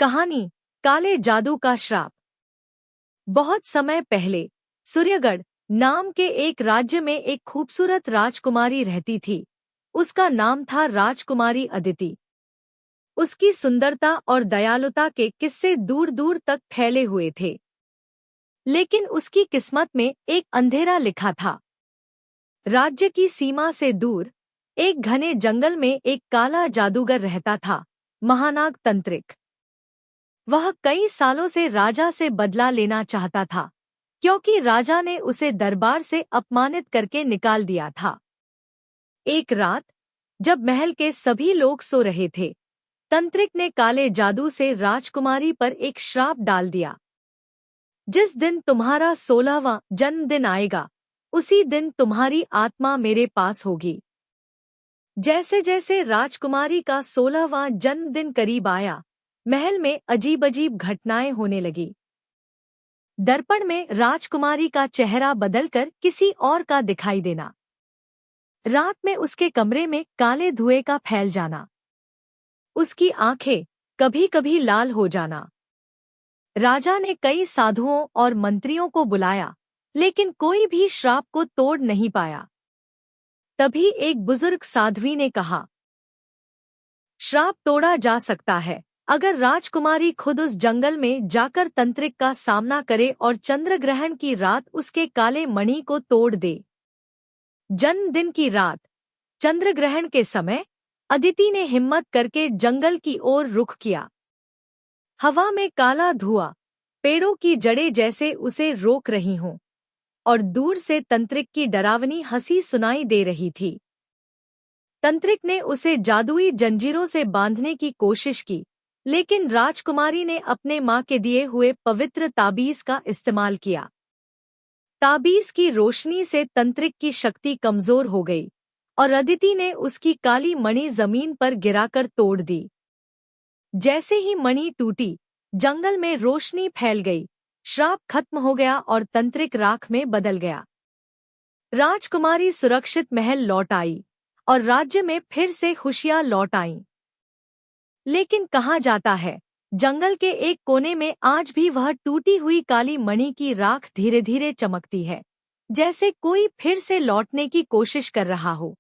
कहानी काले जादू का श्राप। बहुत समय पहले सूर्यगढ़ नाम के एक राज्य में एक खूबसूरत राजकुमारी रहती थी। उसका नाम था राजकुमारी अदिति। उसकी सुंदरता और दयालुता के किस्से दूर दूर तक फैले हुए थे, लेकिन उसकी किस्मत में एक अंधेरा लिखा था। राज्य की सीमा से दूर एक घने जंगल में एक काला जादूगर रहता था, महानाग तंत्रिक। वह कई सालों से राजा से बदला लेना चाहता था, क्योंकि राजा ने उसे दरबार से अपमानित करके निकाल दिया था। एक रात जब महल के सभी लोग सो रहे थे, तंत्रिक ने काले जादू से राजकुमारी पर एक श्राप डाल दिया। जिस दिन तुम्हारा 16वां जन्मदिन आएगा, उसी दिन तुम्हारी आत्मा मेरे पास होगी। जैसे जैसे राजकुमारी का 16वां जन्मदिन करीब आया, महल में अजीब अजीब घटनाएं होने लगी। दर्पण में राजकुमारी का चेहरा बदलकर किसी और का दिखाई देना, रात में उसके कमरे में काले धुएं का फैल जाना, उसकी आंखें कभी कभी लाल हो जाना। राजा ने कई साधुओं और मंत्रियों को बुलाया, लेकिन कोई भी श्राप को तोड़ नहीं पाया। तभी एक बुजुर्ग साध्वी ने कहा, श्राप तोड़ा जा सकता है अगर राजकुमारी खुद उस जंगल में जाकर तंत्रिक का सामना करे और चंद्रग्रहण की रात उसके काले मणि को तोड़ दे। जन्मदिन की रात चंद्रग्रहण के समय अदिति ने हिम्मत करके जंगल की ओर रुख किया। हवा में काला धुआं, पेड़ों की जड़ें जैसे उसे रोक रही हों, और दूर से तंत्रिक की डरावनी हंसी सुनाई दे रही थी। तंत्रिक ने उसे जादुई जंजीरों से बांधने की कोशिश की, लेकिन राजकुमारी ने अपने मां के दिए हुए पवित्र ताबीज का इस्तेमाल किया। ताबीज की रोशनी से तंत्रिक की शक्ति कमजोर हो गई और अदिति ने उसकी काली मणि जमीन पर गिराकर तोड़ दी। जैसे ही मणि टूटी, जंगल में रोशनी फैल गई, श्राप खत्म हो गया और तंत्रिक राख में बदल गया। राजकुमारी सुरक्षित महल लौट आई और राज्य में फिर से खुशियां लौट आईं। लेकिन कहा जाता है, जंगल के एक कोने में आज भी वह टूटी हुई काली मणि की राख धीरे धीरे चमकती है, जैसे कोई फिर से लौटने की कोशिश कर रहा हो।